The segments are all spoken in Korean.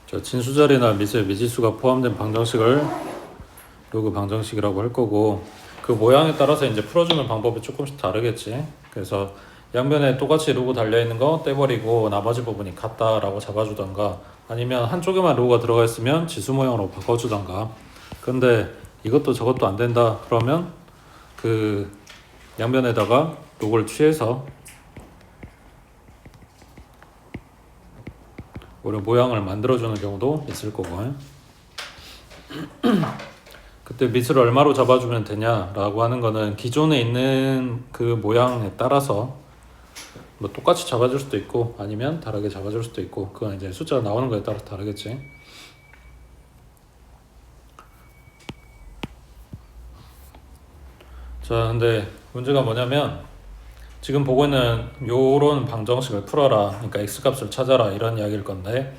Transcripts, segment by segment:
자, 진수자리나 미세 미지수가 포함된 방정식을 로그 방정식이라고 할 거고, 그 모양에 따라서 이제 풀어주는 방법이 조금씩 다르겠지. 그래서 양변에 똑같이 로그 달려있는 거 떼버리고 나머지 부분이 같다라고 잡아주던가, 아니면 한쪽에만 로그가 들어가 있으면 지수 모양으로 바꿔주던가. 근데 이것도 저것도 안 된다 그러면 그 양변에다가 로그를 취해서 오히려 모양을 만들어주는 경우도 있을 거고. 그때 밑을 얼마로 잡아주면 되냐라고 하는 거는 기존에 있는 그 모양에 따라서 뭐 똑같이 잡아줄 수도 있고 아니면 다르게 잡아줄 수도 있고, 그건 이제 숫자가 나오는 거에 따라서 다르겠지. 자, 근데 문제가 뭐냐면 지금 보고 있는 요런 방정식을 풀어라, 그러니까 x값을 찾아라 이런 이야기일 건데,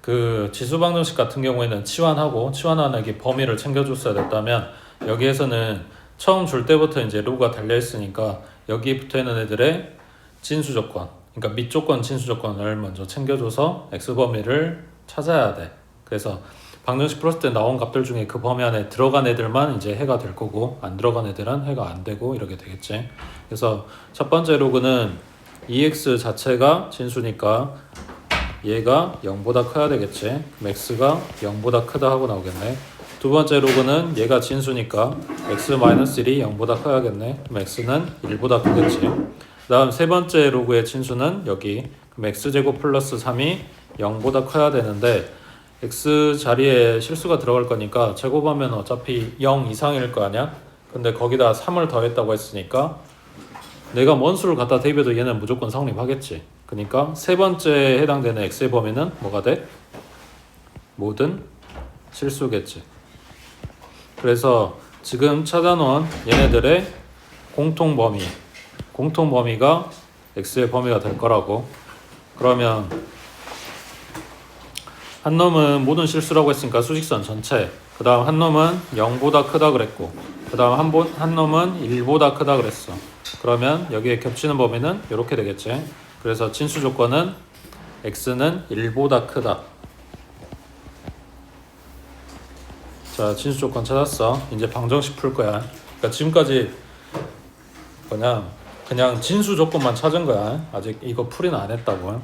그 지수 방정식 같은 경우에는 치환하기 범위를 챙겨줬어야 됐다면, 여기에서는 처음 줄 때부터 이제 로그가 달려 있으니까 여기 붙어 있는 애들의 진수 조건, 그러니까 밑 조건 진수 조건을 먼저 챙겨줘서 x 범위를 찾아야 돼. 그래서 방정식 풀었을 때 나온 값들 중에 그 범위 안에 들어간 애들만 이제 해가 될 거고, 안 들어간 애들은 해가 안 되고 이렇게 되겠지. 그래서 첫 번째 로그는 2x 자체가 진수니까 얘가 0보다 커야 되겠지. 그럼 x가 0보다 크다 하고 나오겠네. 두 번째 로그는 얘가 진수니까 x-1이 0보다 커야겠네. 그럼 x는 1보다 크겠지. 그 다음 세 번째 로그의 진수는 여기, 그럼 x제곱 플러스 3이 0보다 커야 되는데, x 자리에 실수가 들어갈 거니까 제곱하면 어차피 0 이상일 거 아니야. 근데 거기다 3을 더했다고 했으니까 내가 뭔 수를 갖다 대입해도 얘는 무조건 성립하겠지. 그러니까 세 번째에 해당되는 x의 범위는 뭐가 돼? 모든 실수겠지. 그래서 지금 찾아놓은 얘네들의 공통범위가 x의 범위가 될 거라고. 그러면 한 놈은 모든 실수라고 했으니까 수직선 전체, 그 다음 한 놈은 0보다 크다 그랬고, 그 다음 한 놈은 1보다 크다 그랬어. 그러면 여기에 겹치는 범위는 이렇게 되겠지. 그래서 진수 조건은 x는 1보다 크다. 자, 진수 조건 찾았어. 이제 방정식 풀 거야. 그러니까 지금까지 그냥 진수 조건만 찾은 거야. 아직 이거 풀이는 안 했다고.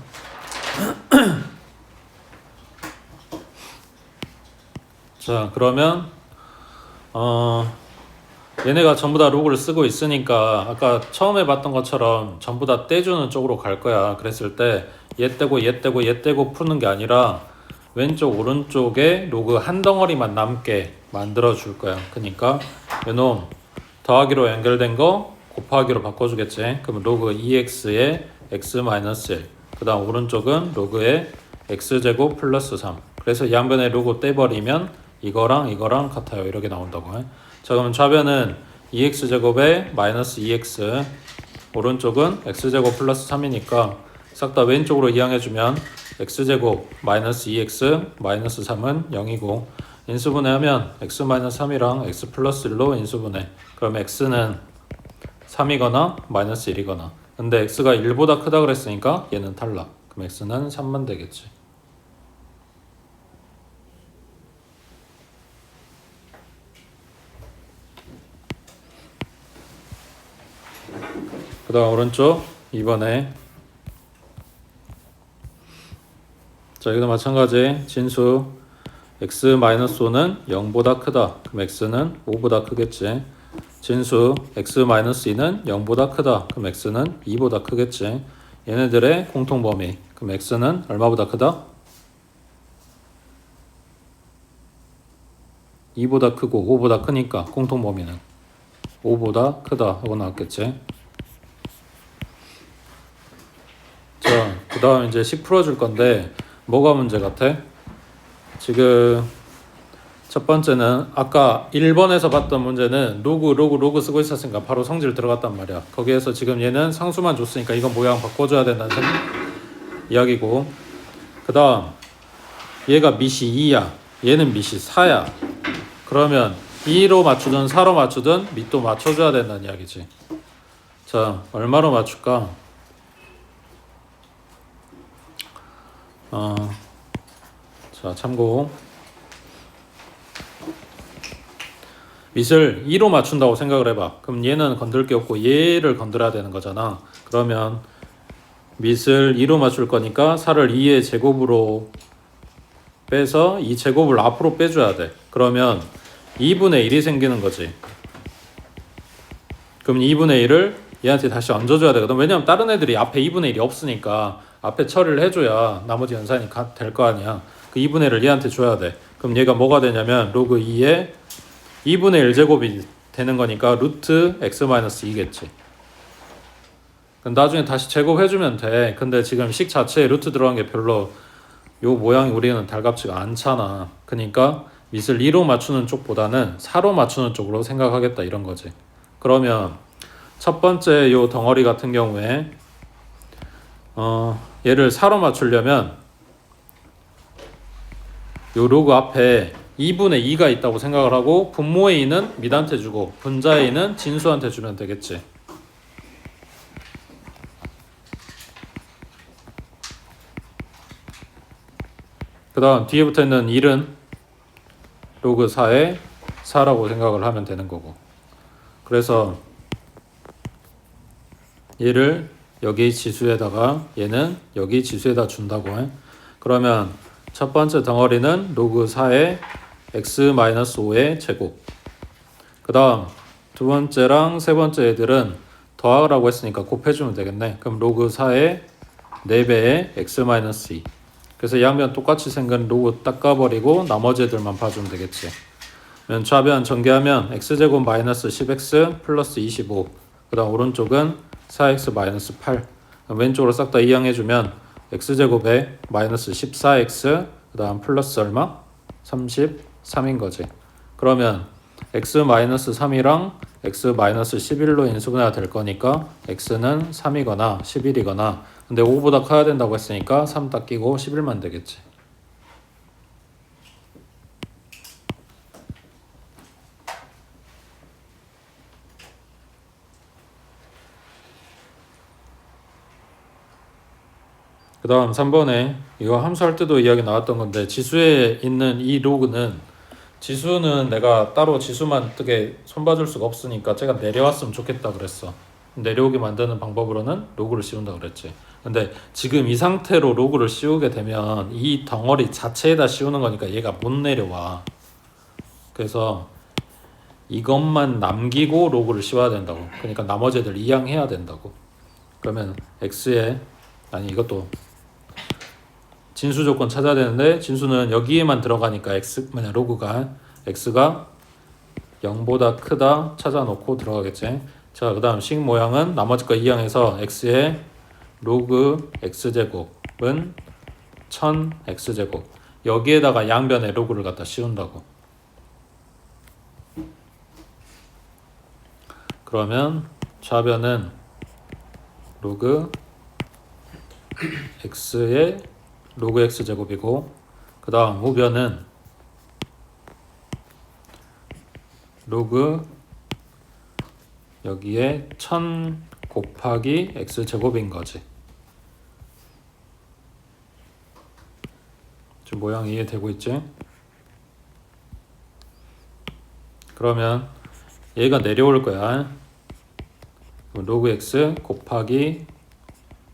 자, 그러면 얘네가 전부 다 로그를 쓰고 있으니까 아까 처음에 봤던 것처럼 전부 다 떼주는 쪽으로 갈 거야. 그랬을 때 얘 떼고 푸는 게 아니라 왼쪽 오른쪽에 로그 한 덩어리만 남게 만들어 줄 거야. 그러니까 이놈 더하기로 연결된 거 곱하기로 바꿔주겠지. 그럼 로그 2x에 x-1, 그 다음 오른쪽은 로그에 x제곱 플러스 3. 그래서 양변에 로그 떼버리면 이거랑 같아요. 이렇게 나온다고. 자, 그럼 좌변은 2x제곱에 마이너스 2x, 오른쪽은 x제곱 플러스 3이니까 싹 다 왼쪽으로 이항해주면 x제곱 마이너스 2x 마이너스 3은 0이고, 인수분해하면 x-3이랑 x 플러스 1로 인수분해. 그럼 x는 3이거나 마이너스 1이거나. 근데 x가 1보다 크다 그랬으니까 얘는 탈락. 그럼 x는 3만 되겠지. 그 다음 오른쪽 2번에, 자, 여기도 마찬가지. 진수 x-5는 0보다 크다. 그럼 x는 5보다 크겠지. 진수 x-2는 0보다 크다. 그럼 x는 2보다 크겠지. 얘네들의 공통범위, 그럼 x는 얼마보다 크다? 2보다 크고 5보다 크니까 공통범위는 5보다 크다 하고 나왔겠지. 자, 그 다음 이제 식 풀어줄 건데 뭐가 문제 같아? 지금 첫 번째는 아까 1번에서 봤던 문제는 로그 쓰고 있었으니까 바로 성질 들어갔단 말이야. 거기에서 지금 얘는 상수만 줬으니까 이건 모양 바꿔줘야 된다는 이야기고, 그 다음 얘가 밑이 2야, 얘는 밑이 4야. 그러면 2로 맞추든 4로 맞추든 밑도 맞춰줘야 된다는 이야기지. 자, 얼마로 맞출까? 자, 자, 참고. 밑을 2로 맞춘다고 생각을 해봐. 그럼 얘는 건들 게 없고 얘를 건드려야 되는 거잖아. 그러면 밑을 2로 맞출 거니까 4를 2의 제곱으로 빼서 이 제곱을 앞으로 빼줘야 돼. 그러면 2분의 1이 생기는 거지. 그럼 2분의 1을 얘한테 다시 얹어줘야 되거든. 왜냐면 다른 애들이 앞에 2분의 1이 없으니까 앞에 처리를 해줘야 나머지 연산이 될 거 아니야. 그 2분의 1을 얘한테 줘야 돼. 그럼 얘가 뭐가 되냐면 로그 2에 2분의 1제곱이 되는 거니까 루트 x-2겠지. 그럼 나중에 다시 제곱해주면 돼. 근데 지금 식 자체에 루트 들어간 게 별로 요 모양이 우리는 달갑지가 않잖아. 그러니까 밑을 2로 맞추는 쪽보다는 4로 맞추는 쪽으로 생각하겠다 이런 거지. 그러면 첫 번째 요 덩어리 같은 경우에 얘를 4로 맞추려면 요 로그 앞에 2분의 2가 있다고 생각을 하고 분모의 2는 밑한테 주고 분자의 2는 진수한테 주면 되겠지. 그 다음 뒤에 붙어있는 1은 로그 4에 4라고 생각을 하면 되는 거고. 그래서 얘를 여기 지수에다가 얘는 여기 지수에다 준다고 해. 그러면 첫 번째 덩어리는 로그 4에 x-5의 제곱. 그 다음 두 번째랑 세 번째 애들은 더하라고 했으니까 곱해주면 되겠네. 그럼 로그 4의 4배의 x-2. 그래서 양변 똑같이 생긴 로그 닦아버리고 나머지 애들만 봐주면 되겠지. 그러면 좌변 전개하면 x제곱 마이너스 10x 플러스 25. 그 다음 오른쪽은 4x 마이너스 8. 왼쪽으로 싹 다 이항해주면 x제곱에 마이너스 14x 그 다음 플러스 얼마? 33인 거지. 그러면 x 마이너스 3이랑 x 마이너스 11로 인수분해가 될 거니까 x는 3이거나 11이거나 근데 5보다 커야 된다고 했으니까 3 딱 끼고 11만 되겠지. 그 다음 3번에 이거 함수할 때도 이야기 나왔던 건데 지수에 있는 이 로그는 지수는 내가 따로 지수만 뜨게 손봐줄 수가 없으니까 제가 내려왔으면 좋겠다 그랬어. 내려오게 만드는 방법으로는 로그를 씌운다 그랬지. 근데 지금 이 상태로 로그를 씌우게 되면 이 덩어리 자체에다 씌우는 거니까 얘가 못 내려와. 그래서 이것만 남기고 로그를 씌워야 된다고. 그러니까 나머지 애들 이항해야 된다고. 그러면 x에 아니 이것도 진수 조건 찾아야 되는데 진수는 여기에만 들어가니까 로그가 x가 0보다 크다 찾아놓고 들어가겠지. 자, 그 다음 식 모양은 나머지 거 이항해서 x의 로그 x제곱은 1000x제곱 여기에다가 양변에 로그를 갖다 씌운다고. 그러면 좌변은 로그 x의 로그 x제곱이고 그 다음 우변은 로그 여기에 1000 곱하기 x제곱인 거지. 지금 모양 이해되고 있지? 그러면 얘가 내려올 거야. 로그 x 곱하기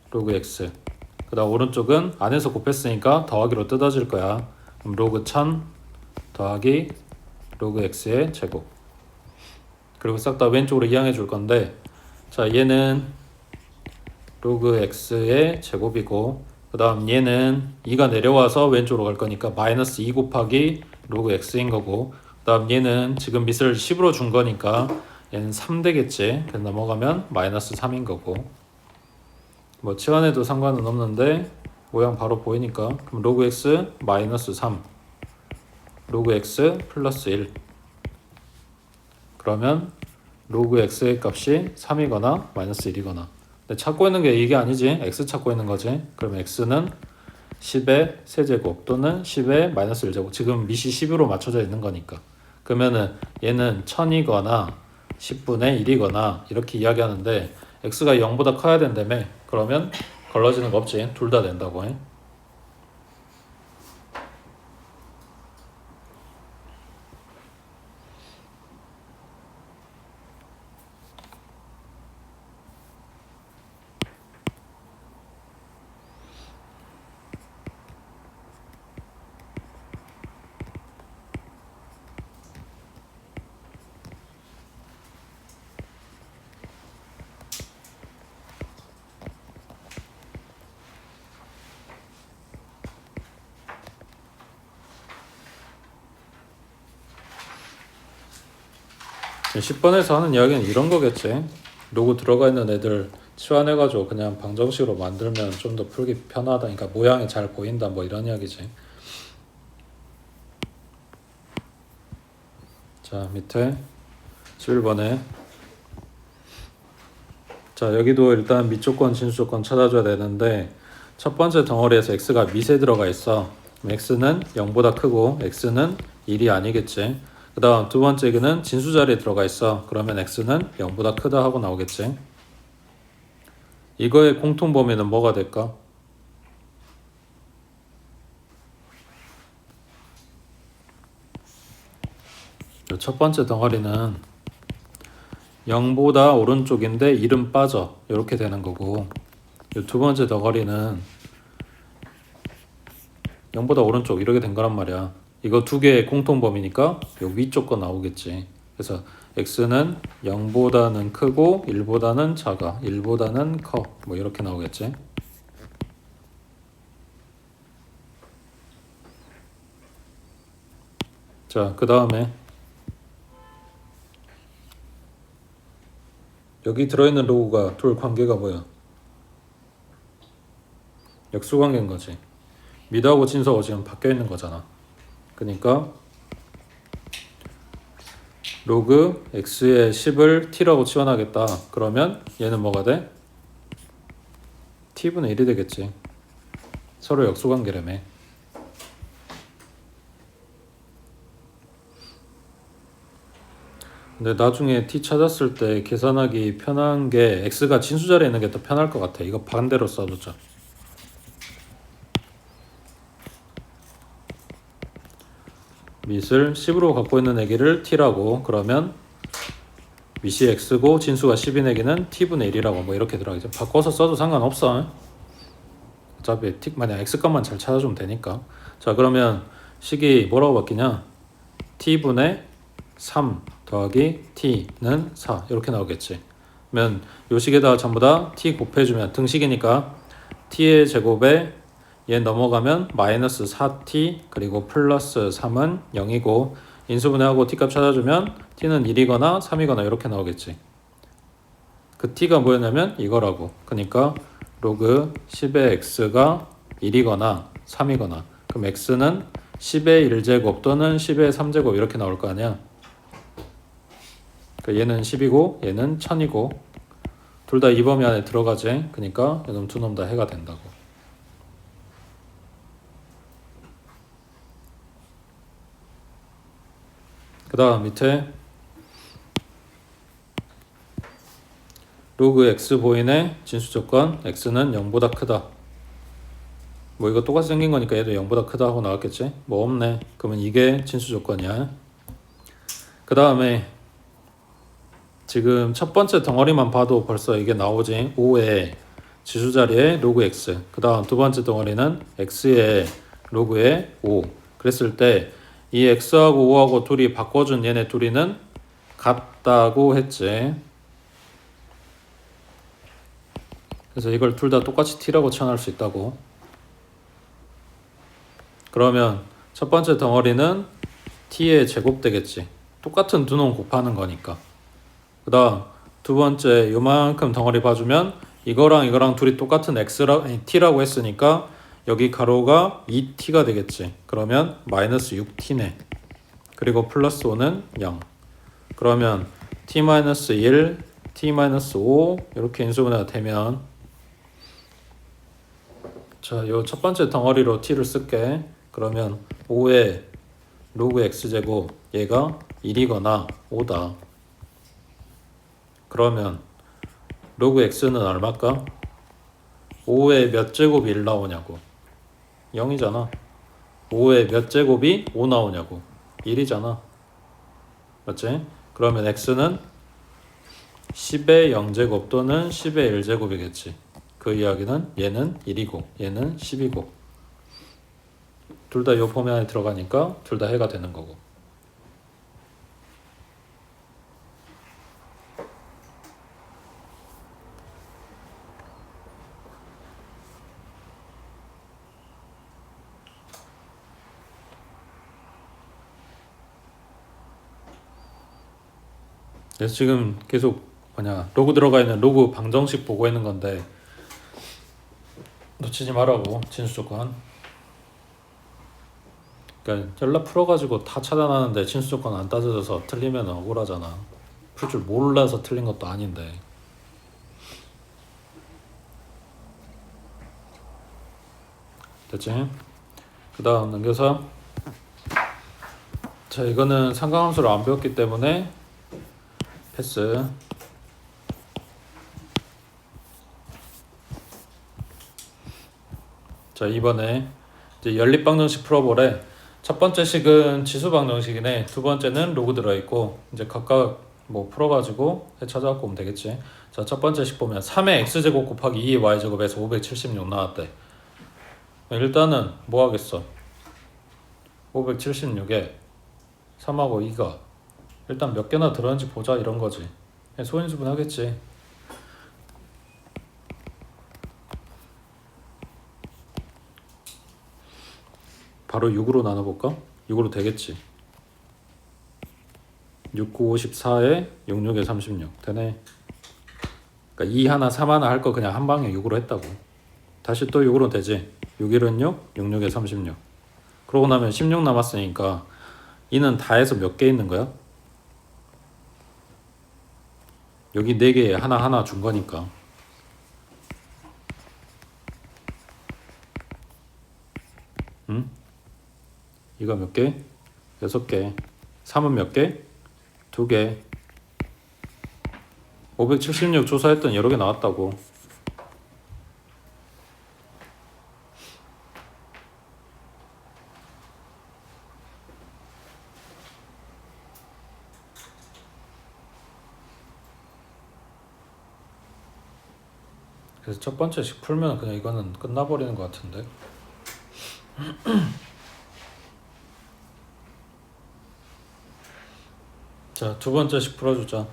로그 x 그 다음 오른쪽은 안에서 곱했으니까 더하기로 뜯어질 거야. 그럼 로그 1000 더하기 로그 x의 제곱 그리고 싹 다 왼쪽으로 이항해 줄 건데 자 얘는 로그 x의 제곱이고 그 다음 얘는 2가 내려와서 왼쪽으로 갈 거니까 마이너스 2 곱하기 로그 x인 거고 그 다음 얘는 지금 밑을 10으로 준 거니까 얘는 3 되겠지. 그래서 넘어가면 마이너스 3인 거고 뭐 치환해도 상관은 없는데 모양 바로 보이니까 그럼 로그 x 마이너스 3 로그 x 플러스 1 그러면 로그 x의 값이 3이거나 마이너스 1이거나 근데 찾고 있는 게 이게 아니지. x 찾고 있는 거지. 그럼 x는 10의 세제곱 또는 10의 마이너스 1제곱 지금 밑이 10으로 맞춰져 있는 거니까 그러면은 얘는 1000이거나 10분의 1이거나 이렇게 이야기하는데 x가 0보다 커야 된다며. 그러면 걸러지는 거 없지. 둘 다 된다고 해. 10번에서 하는 이야기는 이런 거겠지. 로그 들어가 있는 애들 치환해가지고 그냥 방정식으로 만들면 좀 더 풀기 편하다. 그러니까 모양이 잘 보인다. 뭐 이런 이야기지. 자, 밑에 11번에 자, 여기도 일단 밑조건, 진수조건 찾아줘야 되는데 첫 번째 덩어리에서 x가 밑에 들어가 있어. 그럼 x는 0보다 크고 x는 1이 아니겠지. 그 다음 두 번째는 진수 자리에 들어가 있어. 그러면 x는 0보다 크다 하고 나오겠지. 이거의 공통 범위는 뭐가 될까? 첫 번째 덩어리는 0보다 오른쪽인데 1은 빠져. 이렇게 되는 거고 두 번째 덩어리는 0보다 오른쪽 이렇게 된 거란 말이야. 이거 두 개의 공통 범위니까 요 위쪽 거 나오겠지. 그래서 x는 0보다는 크고 1보다는 작아. 1보다는 커. 뭐 이렇게 나오겠지. 자, 그 다음에 여기 들어있는 로그가 둘 관계가 뭐야? 역수관계인 거지. 미드하고 진수하고 지금 바뀌어 있는 거잖아. 그러니까 로그 x의 10을 t라고 치환하겠다. 그러면 얘는 뭐가 돼? t분의 1이 되겠지. 서로 역수관계라며. 근데 나중에 t 찾았을 때 계산하기 편한 게 x가 진수 자리에 있는 게 더 편할 것 같아. 이거 반대로 써주자. 밑을 10으로 갖고 있는 애기를 t라고 그러면 밑이 x고 진수가 10인 애기는 t분의 1이라고 뭐 이렇게 들어가겠죠. 바꿔서 써도 상관없어. 어차피 만약 x값만 잘 찾아주면 되니까. 자, 그러면 식이 뭐라고 바뀌냐? t분의 3 더하기 t는 4 이렇게 나오겠지. 그러면 요 식에다가 전부 다 t 곱해주면 등식이니까 t의 제곱에 얘 넘어가면 마이너스 4t 그리고 플러스 3은 0이고 인수분해하고 t값 찾아주면 t는 1이거나 3이거나 이렇게 나오겠지. 그 t가 뭐였냐면 이거라고. 그러니까 로그 10의 x가 1이거나 3이거나 그럼 x는 10의 1제곱 또는 10의 3제곱 이렇게 나올 거 아니야. 그러니까 얘는 10이고 얘는 1000이고 둘 다 이 범위 안에 들어가지. 그러니까 이놈 두 놈 다 해가 된다고. 그 다음 밑에 로그 x 보이네. 진수조건 x는 0보다 크다. 뭐 이거 똑같이 생긴 거니까 얘도 0보다 크다 하고 나왔겠지. 뭐 없네. 그러면 이게 진수조건이야. 그 다음에 지금 첫 번째 덩어리만 봐도 벌써 이게 나오지. 5의 지수 자리에 로그 x. 그 다음 두 번째 덩어리는 x의 로그의 5. 그랬을 때 이 x하고 5하고 둘이 바꿔준 얘네 둘이는 같다고 했지. 그래서 이걸 둘 다 똑같이 t라고 치환할 수 있다고. 그러면 첫 번째 덩어리는 t의 제곱 되겠지. 똑같은 두 놈 곱하는 거니까. 그 다음 두 번째 요만큼 덩어리 봐주면 이거랑 이거랑 둘이 똑같은 t라고 했으니까 여기 가로가 2t가 되겠지. 그러면 마이너스 6t네. 그리고 플러스 5는 0. 그러면 t-1, t-5 이렇게 인수분해가 되면 자, 요 첫 번째 덩어리로 t를 쓸게. 그러면 5의 로그 x제곱 얘가 1이거나 5다. 그러면 로그 x는 얼마일까? 5의 몇 제곱이 1 나오냐고. 0이잖아. 5의 몇 제곱이 5 나오냐고. 1이잖아. 맞지? 그러면 x는 10의 0제곱 또는 10의 1제곱이겠지. 그 이야기는 얘는 1이고 얘는 10이고 둘 다 요 범위 안에 들어가니까 둘 다 해가 되는 거고. 그래서 지금 계속 로그 들어가 있는 로그 방정식 보고 있는 건데 놓치지 말라고. 진수 조건. 그러니까 연락 풀어가지고 다 차단하는데 진수 조건 안 따져져서 틀리면 억울하잖아. 풀 줄 몰라서 틀린 것도 아닌데. 됐지? 그 다음 넘겨서, 자 이거는 상강함수를 안 배웠기 때문에 패스. 자 이번에 이제 연립방정식 풀어보래. 첫 번째 식은 지수방정식이네. 두 번째는 로그 들어있고, 이제 각각 뭐 풀어가지고 찾아갖고 오면 되겠지. 자 첫 번째 식 보면 3의 x제곱 곱하기 2의 y제곱에서 576 나왔대. 일단은 뭐 하겠어? 576에 3하고 2가 일단 몇 개나 들었는지 보자 이런 거지. 소인수분 하겠지. 바로 6으로 나눠볼까? 6으로 되겠지. 6, 9, 54에 6, 6에 36 되네. 그러니까 2 하나 3 하나 할 거 그냥 한 방에 6으로 했다고. 다시 또 6으로 되지. 6, 1은 6, 6, 6에 36. 그러고 나면 16 남았으니까 2는 다 해서 몇 개 있는 거야? 여기 4개에 하나 준 거니까. 응? 이거 몇 개? 6개. 3은 몇 개? 2개. 576 조사했던 여러 개 나왔다고. 그래서 첫 번째 식 풀면 그냥 이거는 끝나버리는 것 같은데. 자, 두 번째 식 풀어주자.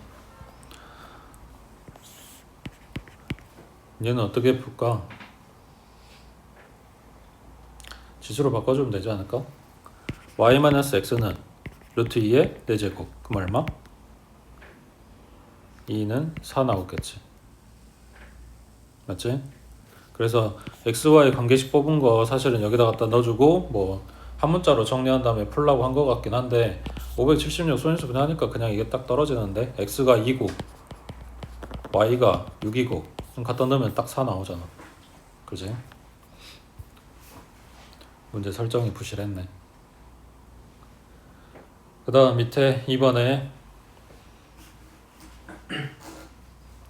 얘는 어떻게 풀까? 지수로 바꿔주면 되지 않을까? y-x는 루트 2의 4제곱. 그럼 얼마? 2는 4 나오겠지. 맞지? 그래서 xy 관계식 뽑은 거 사실은 여기다 갖다 넣어주고 뭐 한 문자로 정리한 다음에 풀라고 한 거 같긴 한데 576 소인수분 하니까 그냥 이게 딱 떨어지는데 x가 2고 y가 6이고 그럼 갖다 넣으면 딱 4 나오잖아. 그지? 문제 설정이 부실했네. 그 다음 밑에 2번에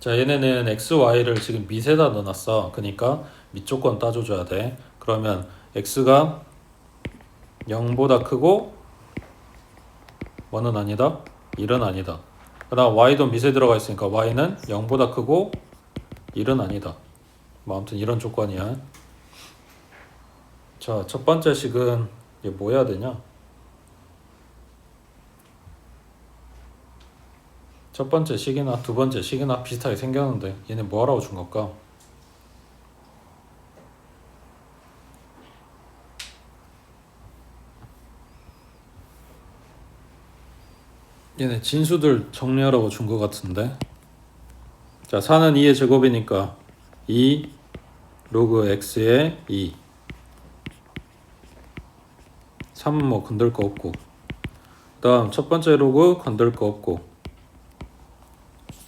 자 얘네는 x, y를 지금 밑에다 넣어놨어. 그러니까 밑 조건 따져줘야 돼. 그러면 x가 0보다 크고 뭐는 아니다? 1은 아니다. 그 다음 y도 밑에 들어가 있으니까 y는 0보다 크고 1은 아니다. 뭐 아무튼 이런 조건이야. 자 첫 번째 식은 이게 뭐 해야 되냐? 첫 번째 식이나 두 번째 식이나 비슷하게 생겼는데 얘네 뭐 하라고 준 걸까? 얘네 진수들 정리하라고 준 것 같은데. 자 4는 2의 제곱이니까 2 로그 x의 2 3은 뭐 건들 거 없고 그 다음 첫 번째 로그 건들 거 없고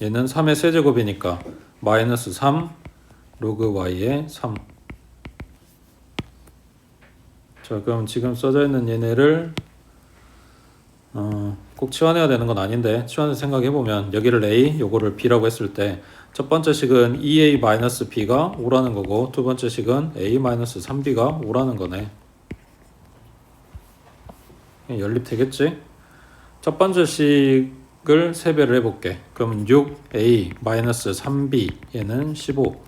얘는 3의 세제곱이니까 마이너스 3 로그 y의 3. 자 그럼 지금 써져 있는 얘네를 꼭 치환해야 되는 건 아닌데 치환을 생각해보면 여기를 a 요거를 b라고 했을 때 첫 번째 식은 2a-b가 5라는 거고 두 번째 식은 a-3b가 5라는 거네. 연립되겠지? 첫 번째 식을 3배를 해볼게. 그럼 6a-3b 얘는 15.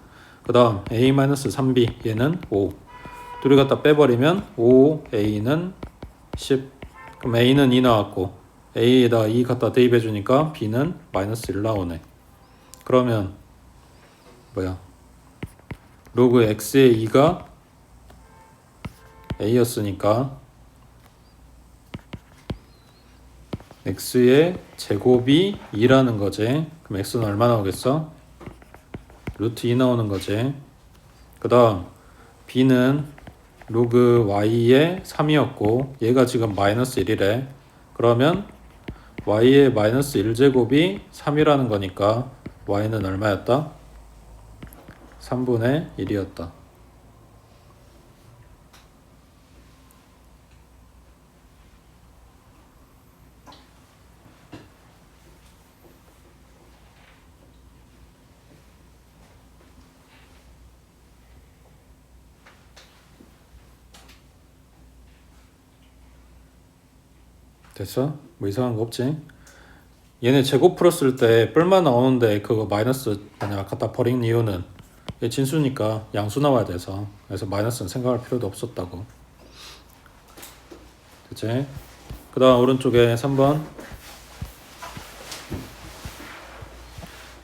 그 다음 a-3b 얘는 5. 둘이 갖다 빼버리면 5a는 10. 그럼 a는 2 나왔고 a에다 2 갖다 대입해주니까 b는 마이너스 1 나오네. 그러면 뭐야? 로그 x의 2가 a였으니까 x의 제곱이 2라는 거지. 그럼 x는 얼마 나오겠어? 루트 2 나오는 거지. 그 다음 b는 로그 y의 3이었고 얘가 지금 마이너스 1이래. 그러면 y의 마이너스 1제곱이 3이라는 거니까 y는 얼마였다? 3분의 1이었다. 됐어? 뭐 이상한 거 없지? 얘네 제곱 풀었을 때 뿔만 나오는데 그거 마이너스 그냥 갖다 버린 이유는 얘 진수니까 양수 나와야 돼서, 그래서 마이너스는 생각할 필요도 없었다고. 그치? 그 다음 오른쪽에 3번.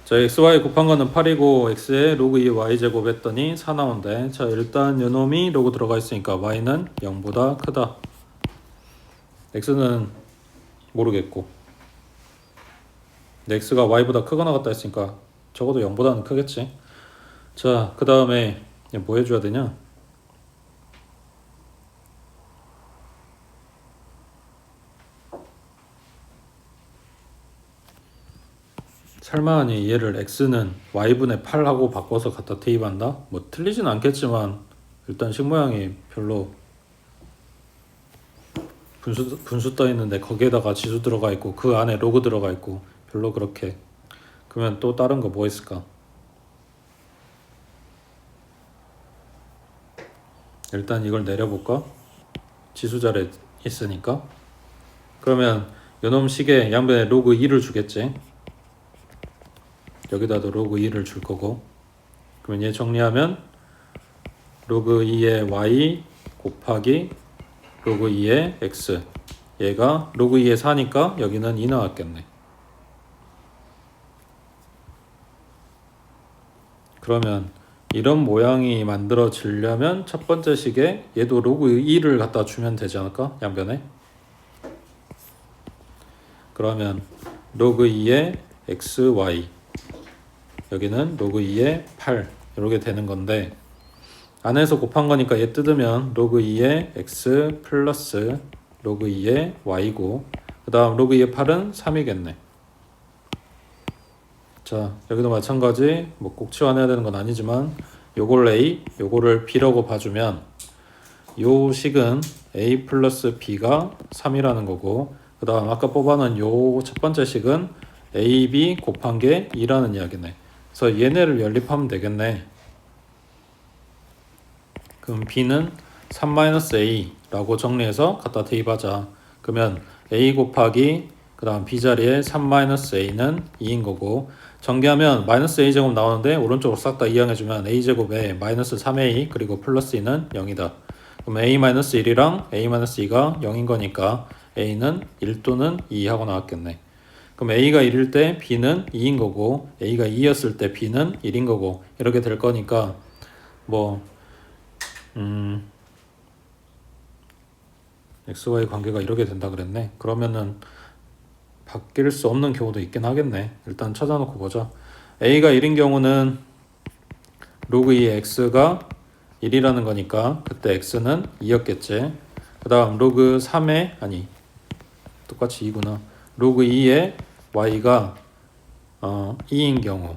자, xy 곱한 거는 8이고 x에 로그 2 y제곱 했더니 4 나온대. 자, 일단 요놈이 로그 들어가 있으니까 y는 0보다 크다. x는 모르겠고 x가 y보다 크거나 같다 했으니까 적어도 0보다는 크겠지. 자, 그 다음에 뭐 해줘야 되냐? 설마 아니 얘를 x는 y분의 8하고 바꿔서 갖다 대입한다? 뭐 틀리진 않겠지만 일단 식 모양이 별로 분수 떠 있는데 거기에다가 지수 들어가 있고 그 안에 로그 들어가 있고 별로 그렇게. 그러면 또 다른 거 뭐 있을까? 일단 이걸 내려볼까? 지수 자리에 있으니까. 그러면 요놈 식에 양변에 로그 2를 주겠지. 여기다도 로그 2를 줄 거고. 그러면 얘 정리하면 로그 2의 y 곱하기 로그 2의 x, 얘가 로그 2의 4니까 여기는 2 나왔겠네. 그러면 이런 모양이 만들어지려면 첫 번째 식에 얘도 로그 2를 갖다 주면 되지 않을까? 양변에. 그러면 로그 2의 xy, 여기는 로그 2의 8 이렇게 되는 건데, 안에서 곱한 거니까 얘 뜯으면 로그 2의 x 플러스 로그 2의 y고, 그 다음 로그 2의 8은 3이겠네. 자, 여기도 마찬가지. 뭐 꼭 치환해야 되는 건 아니지만 요걸 a, 요거를 b라고 봐주면 요 식은 a 플러스 b가 3이라는 거고, 그 다음 아까 뽑아놓은 요 첫 번째 식은 ab 곱한 게 2라는 이야기네. 그래서 얘네를 연립하면 되겠네. 그럼 b는 3-a라고 정리해서 갖다 대입하자. 그러면 a 곱하기 그 다음 b 자리에 3-a는 2인 거고, 전개하면 마이너스 a제곱 나오는데 오른쪽으로 싹 다 이항해주면 a제곱에 마이너스 3a 그리고 플러스 2는 0이다. 그럼 a-1이랑 a-2가 0인 거니까 a는 1 또는 2 하고 나왔겠네. 그럼 a가 1일 때 b는 2인 거고, a가 2였을 때 b는 1인 거고, 이렇게 될 거니까 뭐 XY 관계가 이렇게 된다 그랬네. 그러면은 바뀔 수 없는 경우도 있긴 하겠네. 일단 찾아놓고 보자. A가 1인 경우는 로그 2의 X가 1이라는 거니까 그때 X는 2였겠지. 그 다음 로그 3의 아니 똑같이 2구나. 로그 2의 Y가 2인 경우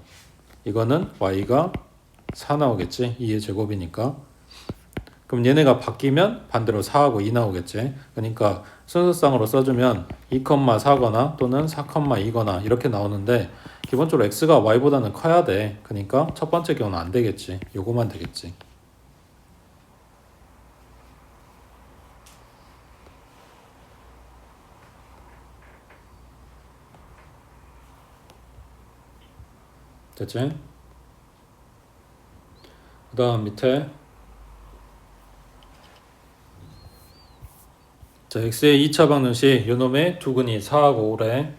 이거는 Y가 4 나오겠지. 2의 제곱이니까. 그럼 얘네가 바뀌면 반대로 4하고 2 나오겠지. 그러니까 순서상으로 써주면 2,4거나 또는 4,2거나 이렇게 나오는데, 기본적으로 x가 y보다는 커야 돼. 그러니까 첫 번째 경우는 안 되겠지. 요거만 되겠지. 됐지? 그 다음 밑에 자, x의 2차 방정식 요놈의 두근이 4하고 5래.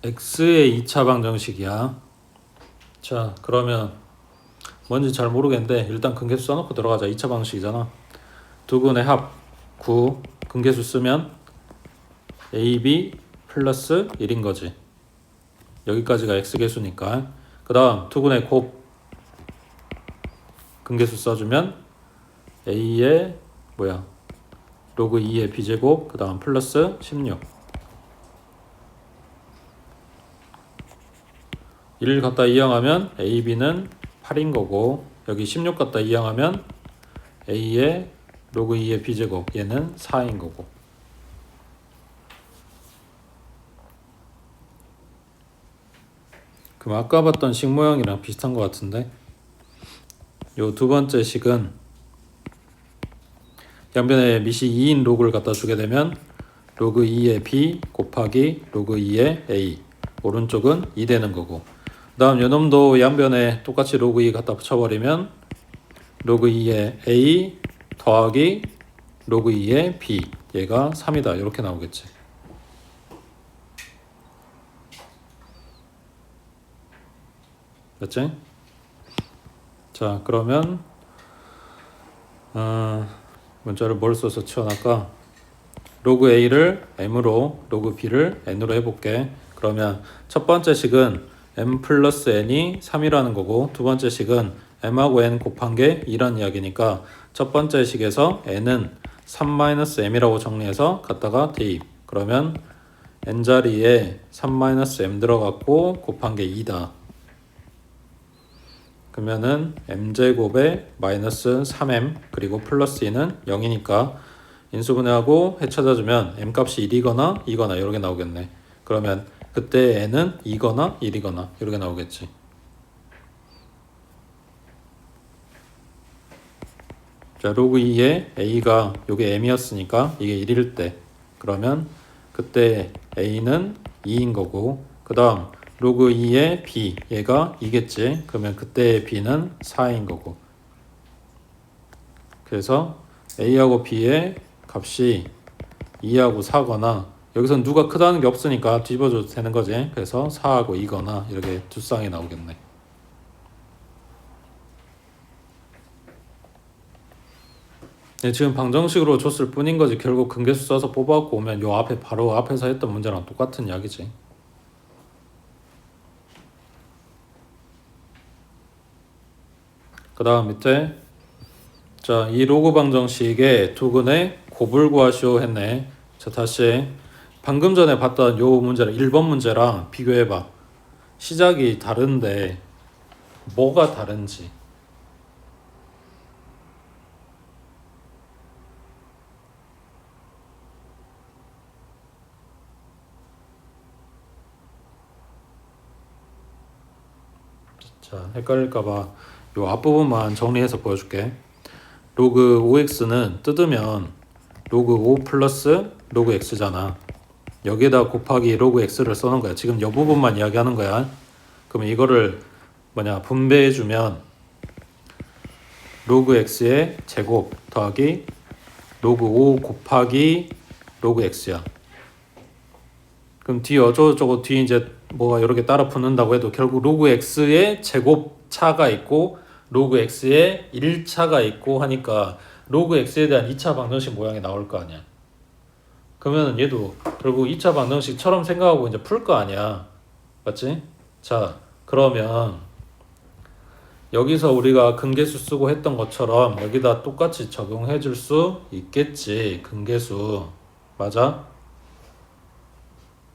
x의 2차 방정식이야. 자, 그러면 뭔지 잘 모르겠는데 일단 근계수 써놓고 들어가자. 2차 방정식이잖아. 두근의 합 9, 근계수 쓰면 ab 플러스 1인 거지. 여기까지가 x계수니까. 그 다음 두근의 곱 근계수 써주면 a의 로그 2의 b제곱 그 다음 플러스 16. 1 갖다 이항하면 ab는 8인 거고 여기 16 갖다 이항하면 a의 로그 2의 b제곱 얘는 4인 거고. 그럼 아까 봤던 식 모양이랑 비슷한 것 같은데 요 두 번째 식은 양변에 밑이 2인 로그를 갖다 주게 되면 로그 2의 b 곱하기 로그 2의 a 오른쪽은 2 되는 거고 그 다음 요놈도 양변에 똑같이 로그 2 갖다 붙여버리면 로그 2의 a 더하기 로그 2의 b 얘가 3이다 이렇게 나오겠지. 됐지? 자 그러면 문자를 뭘 써서 치워놨까? 로그 a를 m으로 로그 b를 n으로 해볼게. 그러면 첫 번째 식은 m 플러스 n이 3이라는 거고 두 번째 식은 m하고 n 곱한 게 2라는 이야기니까 첫 번째 식에서 n은 3-m이라고 정리해서 갖다가 대입. 그러면 n자리에 3-m 들어갔고 곱한 게 2다. 그러면은 m제곱에 마이너스 3m 그리고 플러스 2는 0이니까 인수분해하고 해찾아주면 m값이 1이거나 2거나 이렇게 나오겠네. 그러면 그때 n은 2거나 1이거나 이렇게 나오겠지. 자 로그 2에 a가 요게 m이었으니까 이게 1일 때 그러면 그때 a는 2인 거고 그 다음 로그 2의 b 얘가 2겠지. 그러면 그때의 b는 4인 거고 그래서 a하고 b의 값이 2하고 4거나 여기서 누가 크다는 게 없으니까 뒤집어줘도 되는 거지. 그래서 4하고 2거나 이렇게 두 쌍이 나오겠네. 네, 지금 방정식으로 줬을 뿐인 거지. 결국 근계수 써서 뽑아갖고 오면 요 앞에 바로 앞에서 했던 문제랑 똑같은 이야기지. 그 다음 밑에 자, 이 로그 방정식의 두근의 곱을 구하시오 했네. 자, 다시 방금 전에 봤던 요 문제랑 1번 문제랑 비교해봐. 시작이 다른데 뭐가 다른지. 자, 헷갈릴까봐 요 앞부분만 정리해서 보여줄게. 로그 5x는 뜯으면 로그 5 플러스 로그 x잖아. 여기에다 곱하기 로그 x를 써는 거야. 지금 이 부분만 이야기하는 거야. 그러면 이거를 분배해주면 로그 x의 제곱 더하기 로그 5 곱하기 로그 x야. 그럼 뒤 어쩌고저쩌고 뒤 이제 뭐가 여러 개 따라 붙는다고 해도 결국 로그 x의 제곱 차가 있고 로그 x의 1차가 있고 하니까 로그 x에 대한 2차 방정식 모양이 나올 거 아니야. 그러면 얘도 결국 2차 방정식처럼 생각하고 이제 풀 거 아니야. 맞지? 자, 그러면 여기서 우리가 근계수 쓰고 했던 것처럼 여기다 똑같이 적용해 줄 수 있겠지. 근계수. 맞아?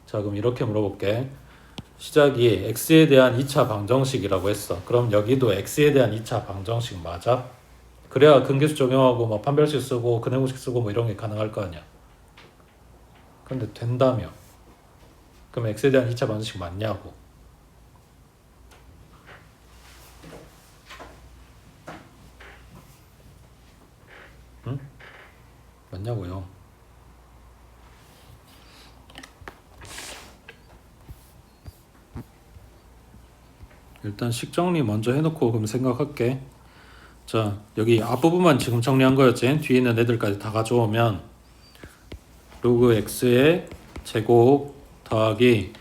자, 그럼 이렇게 물어볼게. 시작이 x에 대한 2차 방정식이라고 했어. 그럼 여기도 x에 대한 2차 방정식 맞아? 그래야 근계수 적용하고 뭐 판별식 쓰고 근해공식 쓰고 뭐 이런 게 가능할 거 아니야. 근데 된다며. 그럼 x에 대한 2차 방정식 맞냐고. 응? 맞냐고요. 일단 식 정리 먼저 해놓고 그럼 생각할게. 자, 여기 앞부분만 지금 정리한 거였지. 뒤에 있는 애들까지 다 가져오면 로그 x의 제곱 더하기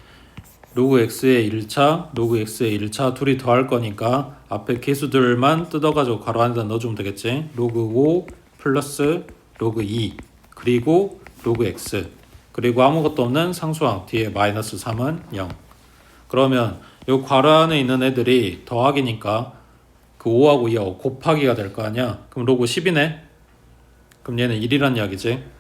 로그 x의 1차, 로그 x의 1차 둘이 더할 거니까 앞에 개수들만 뜯어가지고 괄호 안에다 넣어주면 되겠지. 로그 5 플러스 로그 2 그리고 로그 x 그리고 아무것도 없는 상수항 뒤에 마이너스 3은 0. 그러면 요 괄호 안에 있는 애들이 더하기니까 그 5하고 2하고 곱하기가 될 거 아니야. 그럼 로그 10이네. 그럼 얘는 1이란 이야기지.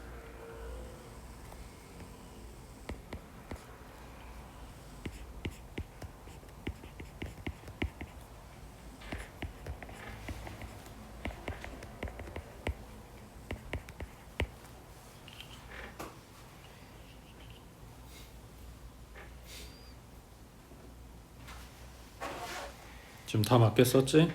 지금 다 맞게 썼지?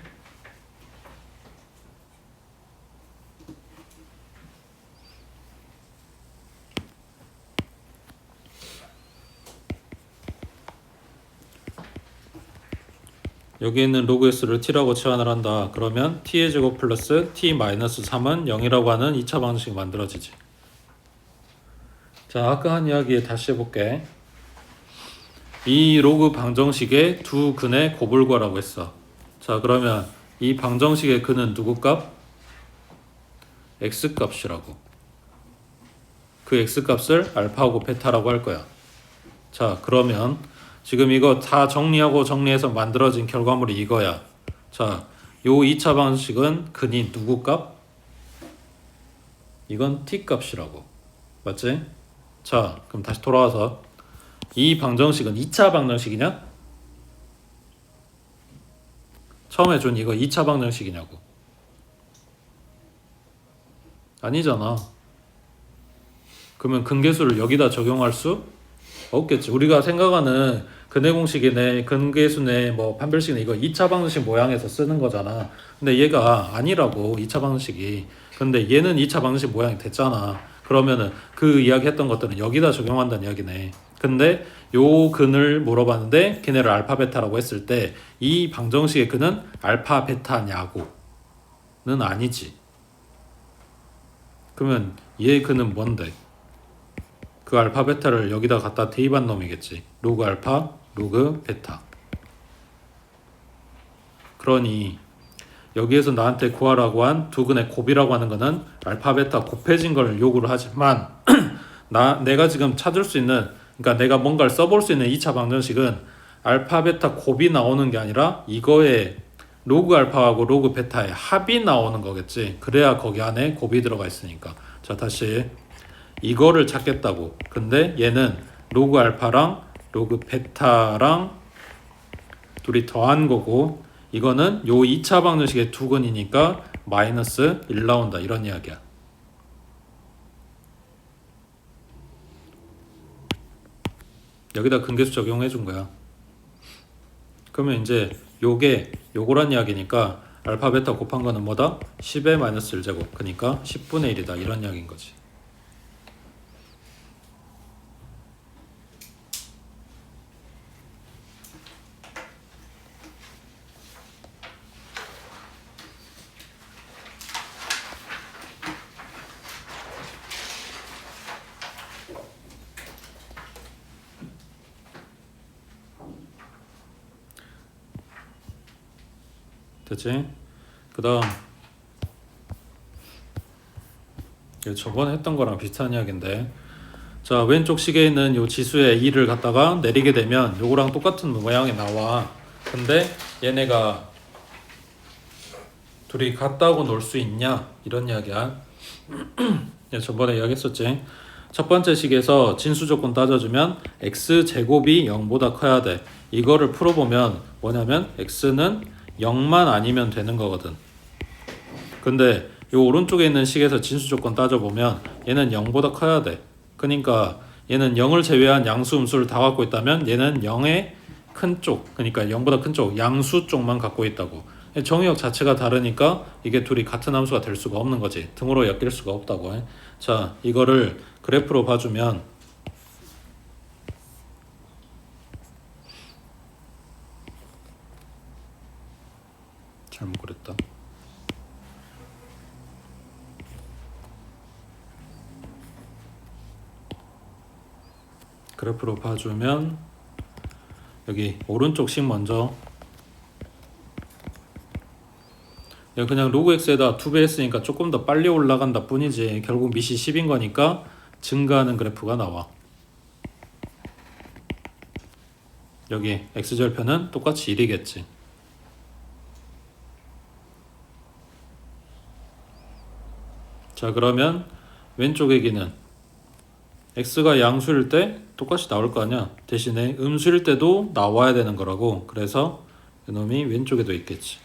여기 있는 로그 s를 t라고 치환을 한다. 그러면 t의 제곱 플러스 t 마이너스 3은 0이라고 하는 2차 방정식이 만들어지지. 자, 아까 한 이야기 다시 해볼게. 이 로그 방정식의 두 근의 곱을 구하라고 했어. 자, 그러면 이 방정식의 근은 누구 값? x 값이라고. 그 x 값을 알파하고 베타라고 할 거야. 자, 그러면 지금 이거 다 정리하고 정리해서 만들어진 결과물이 이거야. 자, 요 2차 방정식은 근이 누구 값? 이건 t 값이라고. 맞지? 자, 그럼 다시 돌아와서 이 방정식은 2차 방정식이냐? 처음에 준 이거 2차 방정식이냐고. 아니잖아. 그러면 근계수를 여기다 적용할 수 없겠지. 우리가 생각하는 근해 공식이네, 근계수네, 뭐 판별식이네, 이거 2차 방정식 모양에서 쓰는 거잖아. 근데 얘가 아니라고, 2차 방정식이. 근데 얘는 2차 방정식 모양이 됐잖아. 그러면은 그 이야기 했던 것들은 여기다 적용한다는 이야기네. 근데 요 근을 물어봤는데 걔네를 알파 베타라고 했을 때 이 방정식의 근은 알파 베타냐고는 아니지. 그러면 얘의 근은 뭔데? 그 알파 베타를 여기다 갖다 대입한 놈이겠지. 로그 알파, 로그 베타. 그러니 여기에서 나한테 구하라고 한 두 근의 곱이라고 하는 거는 알파 베타 곱해진 걸 요구를 하지만 내가 지금 찾을 수 있는, 그러니까 내가 뭔가를 써볼 수 있는 2차 방정식은 알파 베타 곱이 나오는 게 아니라 이거에 로그 알파하고 로그 베타의 합이 나오는 거겠지. 그래야 거기 안에 곱이 들어가 있으니까. 자, 다시 이거를 찾겠다고. 근데 얘는 로그 알파랑 로그 베타랑 둘이 더한 거고, 이거는 요 2차 방정식의 두 근이니까 마이너스 1 나온다, 이런 이야기야. 여기다 근계수 적용해 준 거야. 그러면 이제 요거란 이야기니까 알파 베타 곱한 거는 뭐다? 10의 마이너스 1제곱. 그러니까 10분의 1이다, 이런 이야기인 거지. 됐지? 그 다음 저번에 했던 거랑 비슷한 이야기인데, 자, 왼쪽 식에 있는 요 지수의 2를 갖다가 내리게 되면 요거랑 똑같은 모양이 나와. 근데 얘네가 둘이 같다고 놀 수 있냐, 이런 이야기야. 저번에 이야기했었지. 첫 번째 식에서 진수 조건 따져주면 x제곱이 0보다 커야 돼. 이거를 풀어보면 뭐냐면 x는 0만 아니면 되는 거거든. 근데 요 오른쪽에 있는 식에서 진수 조건 따져보면 얘는 0보다 커야 돼. 그러니까 얘는 0을 제외한 양수 음수를 다 갖고 있다면 얘는 0의 큰 쪽, 그러니까 0보다 큰 쪽, 양수 쪽만 갖고 있다고. 정의역 자체가 다르니까 이게 둘이 같은 함수가 될 수가 없는 거지. 등으로 엮일 수가 없다고. 자, 이거를 그래프로 봐주면 잘못 그랬다. 그래프로 봐주면 여기 오른쪽 식 먼저, 그냥 로그 x에다 2배 했으니까 조금 더 빨리 올라간다 뿐이지 결국 밑이 10인 거니까 증가하는 그래프가 나와. 여기 x절편은 똑같이 1이겠지. 자, 그러면 왼쪽의 기는 x가 양수일 때 똑같이 나올 거 아니야. 대신에 음수일 때도 나와야 되는 거라고. 그래서 이놈이 왼쪽에도 있겠지.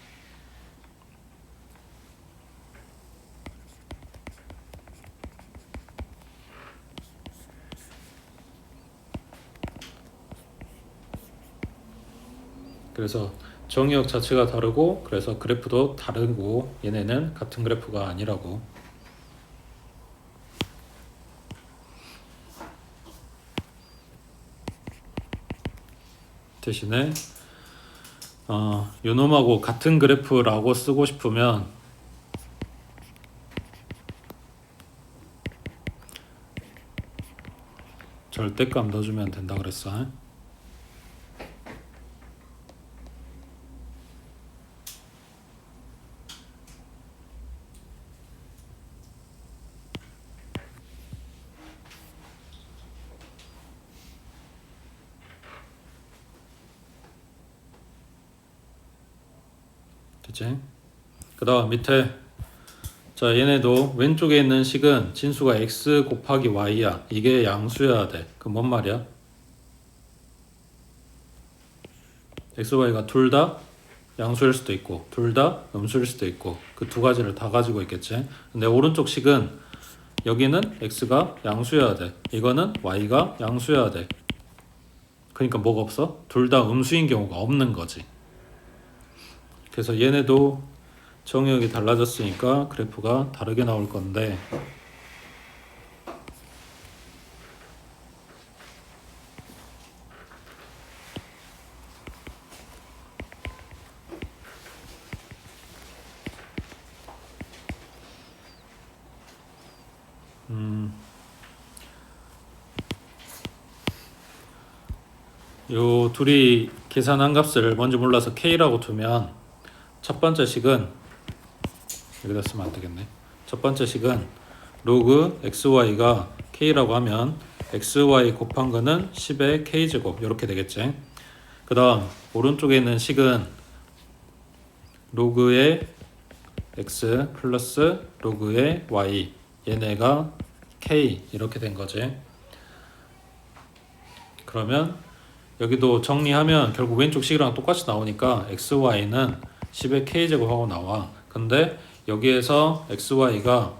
그래서 정의역 자체가 다르고, 그래서 그래프도 다르고, 얘네는 같은 그래프가 아니라고. 대신에 요놈하고 같은 그래프라고 쓰고 싶으면 절대값 넣어주면 된다 그랬어. 됐지? 그 다음 밑에, 자, 얘네도 왼쪽에 있는 식은 진수가 x 곱하기 y야. 이게 양수여야 돼. 그 뭔 말이야? x, y가 둘 다 양수일 수도 있고 둘 다 음수일 수도 있고 그 두 가지를 다 가지고 있겠지. 근데 오른쪽 식은 여기는 x가 양수여야 돼. 이거는 y가 양수여야 돼. 그러니까 뭐가 없어? 둘 다 음수인 경우가 없는 거지. 그래서 얘네도 정의역이 달라졌으니까 그래프가 다르게 나올 건데, 요 둘이 계산한 값을 뭔지 몰라서 k라고 두면 첫 번째 식은 여기다 쓰면 안 되겠네. 첫 번째 식은 로그 xy가 k라고 하면 xy 곱한 거는 10의 k제곱 이렇게 되겠지. 그 다음 오른쪽에 있는 식은 로그의 x 플러스 로그의 y, 얘네가 k 이렇게 된 거지. 그러면 여기도 정리하면 결국 왼쪽 식이랑 똑같이 나오니까 xy는 10의 k제곱하고 나와. 근데 여기에서 xy가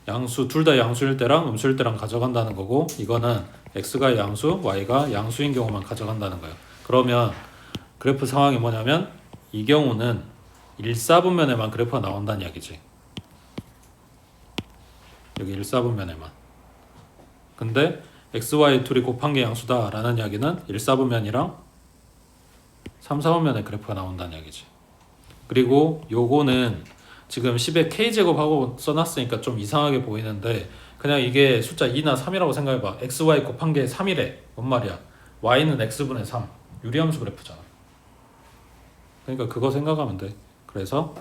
양수, 둘 다 양수일 때랑 음수일 때랑 가져간다는 거고, 이거는 x가 양수, y가 양수인 경우만 가져간다는 거예요. 그러면 그래프 상황이 뭐냐면 이 경우는 1사분면에만 그래프가 나온다는 이야기지. 여기 1사분면에만. 근데 xy 둘이 곱한 게 양수다 라는 이야기는 1사분면이랑 3사분면의 그래프가 나온다는 이야기지. 그리고 요거는 지금 10의 k제곱하고 써놨으니까 좀 이상하게 보이는데, 그냥 이게 숫자 2나 3이라고 생각해봐. xy 곱한 게 3이래. 뭔 말이야? y는 x분의 3. 유리함수 그래프잖아. 그러니까 그거 생각하면 돼. 그래서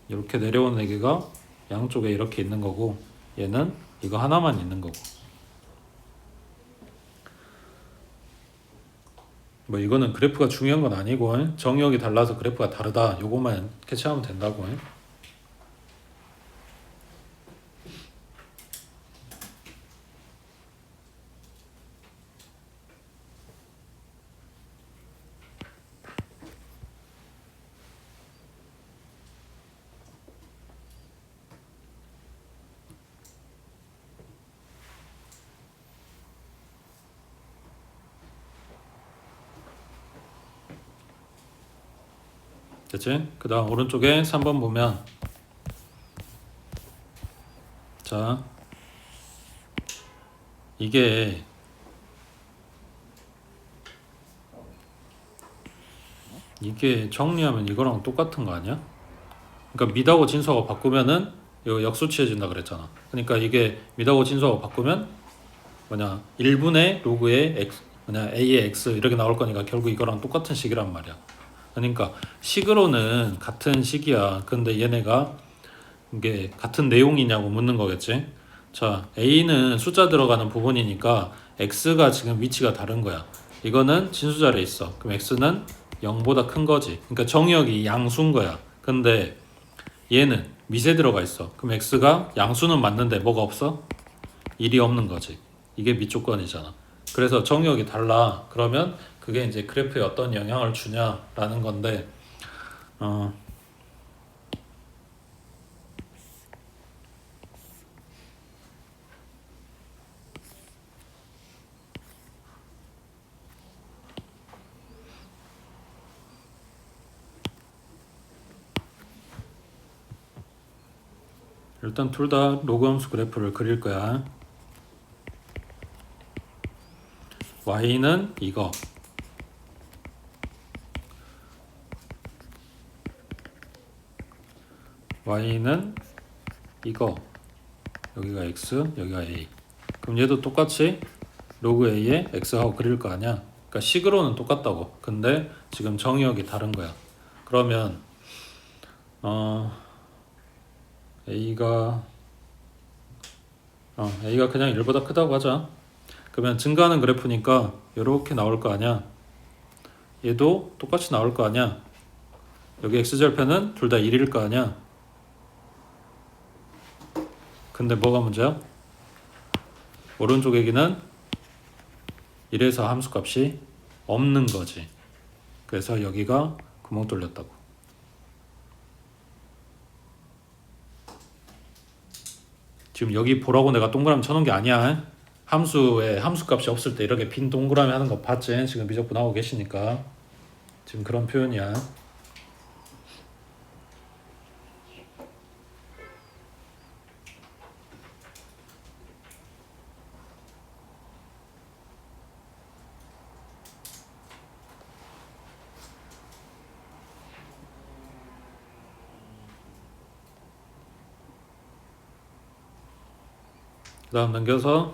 이렇게 내려오는 애기가 양쪽에 이렇게 있는 거고, 얘는 이거 하나만 있는 거고. 뭐 이거는 그래프가 중요한 건 아니고, 정의역이 달라서 그래프가 다르다 요것만 캐치하면 된다고. 됐지? 그 다음 오른쪽에 3번 보면, 자, 이게 정리하면 이거랑 똑같은 거 아니야? 그러니까 mid하고 진수하고 바꾸면은 이거 역수치해진다 그랬잖아. 그러니까 이게 mid하고 진수하고 바꾸면 뭐냐, 1분의 로그의 x, 뭐냐, a의 x 이렇게 나올 거니까 결국 이거랑 똑같은 식이란 말이야. 그러니까 식으로는 같은 식이야. 근데 얘네가 이게 같은 내용이냐고 묻는 거겠지. 자, A는 숫자 들어가는 부분이니까 X가 지금 위치가 다른 거야. 이거는 진수자리에 있어. 그럼 X는 0보다 큰 거지. 그러니까 정의역이 양수인 거야. 근데 얘는 밑에 들어가 있어. 그럼 X가 양수는 맞는데 뭐가 없어? 1이 없는 거지. 이게 밑 조건이잖아. 그래서 정의역이 달라. 그러면 그게 이제 그래프에 어떤 영향을 주냐라는 건데, 일단 둘 다 로그 함수 그래프를 그릴 거야. y는 이거, y는 이거, 여기가 x, 여기가 a. 그럼 얘도 똑같이 로그 a에 x하고 그릴 거 아니야. 그러니까 식으로는 똑같다고. 근데 지금 정의역이 다른 거야. 그러면 a가 그냥 1보다 크다고 하자. 그러면 증가하는 그래프니까 이렇게 나올 거 아니야. 얘도 똑같이 나올 거 아니야. 여기 x절편은 둘 다 1일 거 아니야. 근데 뭐가 문제야? 오른쪽에기는 1에서 함수값이 없는 거지. 그래서 여기가 구멍 뚫렸다고. 지금 여기 보라고 내가 동그라미 쳐놓은 게 아니야. 함수에 함수값이 없을 때 이렇게 빈 동그라미 하는 거 봤지? 지금 미적분 하고 계시니까 지금 그런 표현이야. 그 다음 넘겨서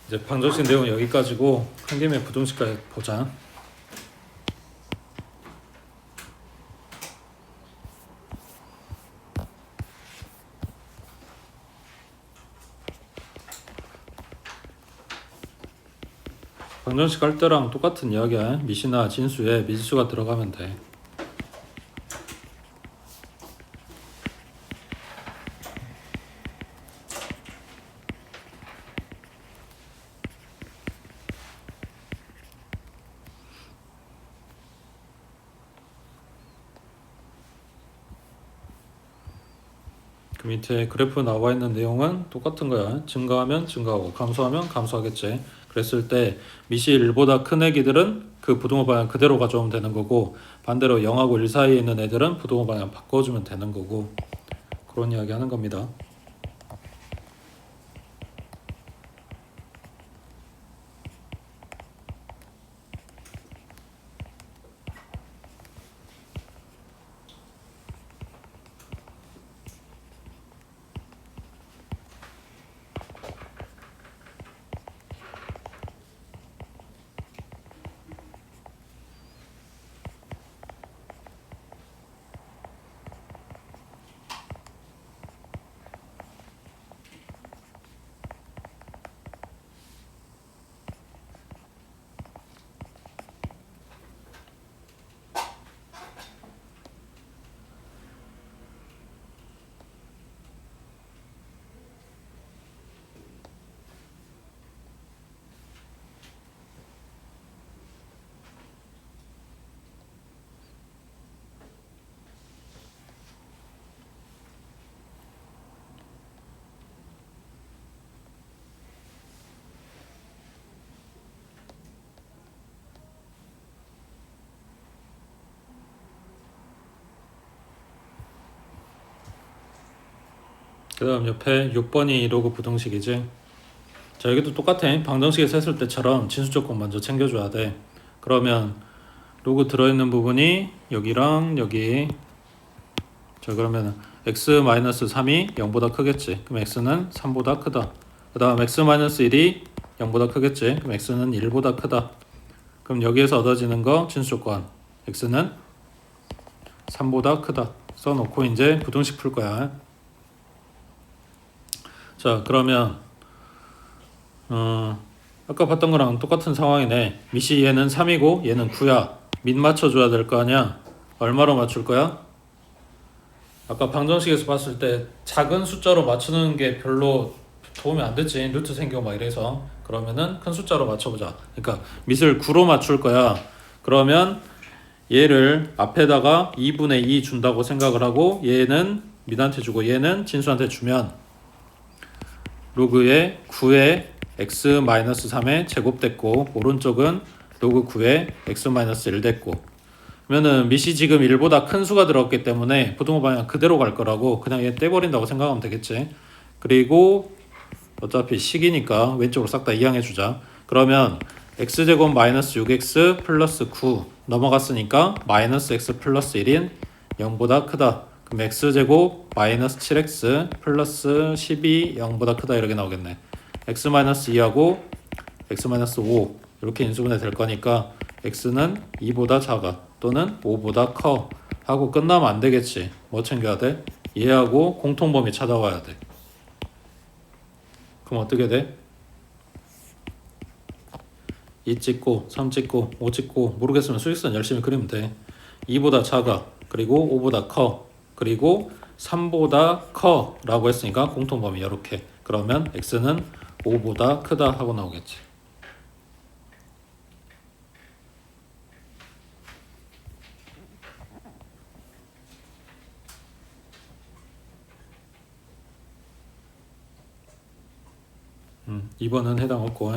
이제 방정식 내용 여기까지고 한 김에 부등식까지 보자. 방정식 할 때랑 똑같은 이야기야. 미시나 진수에 미지수가 들어가면 돼. 그 밑에 그래프 나와 있는 내용은 똑같은 거야. 증가하면 증가하고 감소하면 감소하겠지. 그랬을 때 미시 1보다 큰 애기들은 그 부등호 방향 그대로 가져오면 되는 거고, 반대로 0하고 1 사이에 있는 애들은 부등호 방향 바꿔주면 되는 거고, 그런 이야기 하는 겁니다. 그 다음 옆에 6번이 로그 부등식이지. 자, 여기도 똑같아. 방정식에서 했을 때처럼 진수 조건 먼저 챙겨줘야 돼. 그러면 로그 들어있는 부분이 여기랑 여기. 자, 그러면 x-3이 0보다 크겠지. 그럼 x는 3보다 크다. 그 다음 x-1이 0보다 크겠지. 그럼 x는 1보다 크다. 그럼 여기에서 얻어지는 거 진수 조건 x는 3보다 크다 써놓고 이제 부등식 풀 거야. 자, 그러면 아까 봤던 거랑 똑같은 상황이네. 미시 얘는 3이고 얘는 9야. 밑 맞춰줘야 될 거 아니야. 얼마로 맞출 거야? 아까 방정식에서 봤을 때 작은 숫자로 맞추는 게 별로 도움이 안 됐지. 루트 생기고 막 이래서. 그러면은 큰 숫자로 맞춰보자. 그러니까 밑을 9로 맞출 거야. 그러면 얘를 앞에다가 2분의 2 준다고 생각을 하고 얘는 밑한테 주고 얘는 진수한테 주면 로그의 9의 x-3의 제곱 됐고 오른쪽은 로그 9의 x-1 됐고 그러면은 밑이 지금 1보다 큰 수가 들어갔기 때문에 부등호 방향 그대로 갈 거라고 그냥 얘 떼버린다고 생각하면 되겠지. 그리고 어차피 식이니까 왼쪽으로 싹 다 이항해 주자. 그러면 x제곱 마이너스 6x 플러스 9 넘어갔으니까 마이너스 x 플러스 1인 0보다 크다. 그럼 x제곱 마이너스 7x 플러스 12 0보다 크다 이렇게 나오겠네. x 마이너스 2하고 x 마이너스 5 이렇게 인수분해 될 거니까 x는 2보다 작아 또는 5보다 커 하고 끝나면 안 되겠지. 뭐 챙겨야 돼? 얘하고 공통범위 찾아와야 돼. 그럼 어떻게 돼? 2 찍고 3 찍고 5 찍고 모르겠으면 수직선 열심히 그리면 돼. 2보다 작아 그리고 5보다 커 그리고 3보다 커 라고 했으니까 공통범위 이렇게. 그러면 x는 5보다 크다 하고 나오겠지. 이번은 해당 없고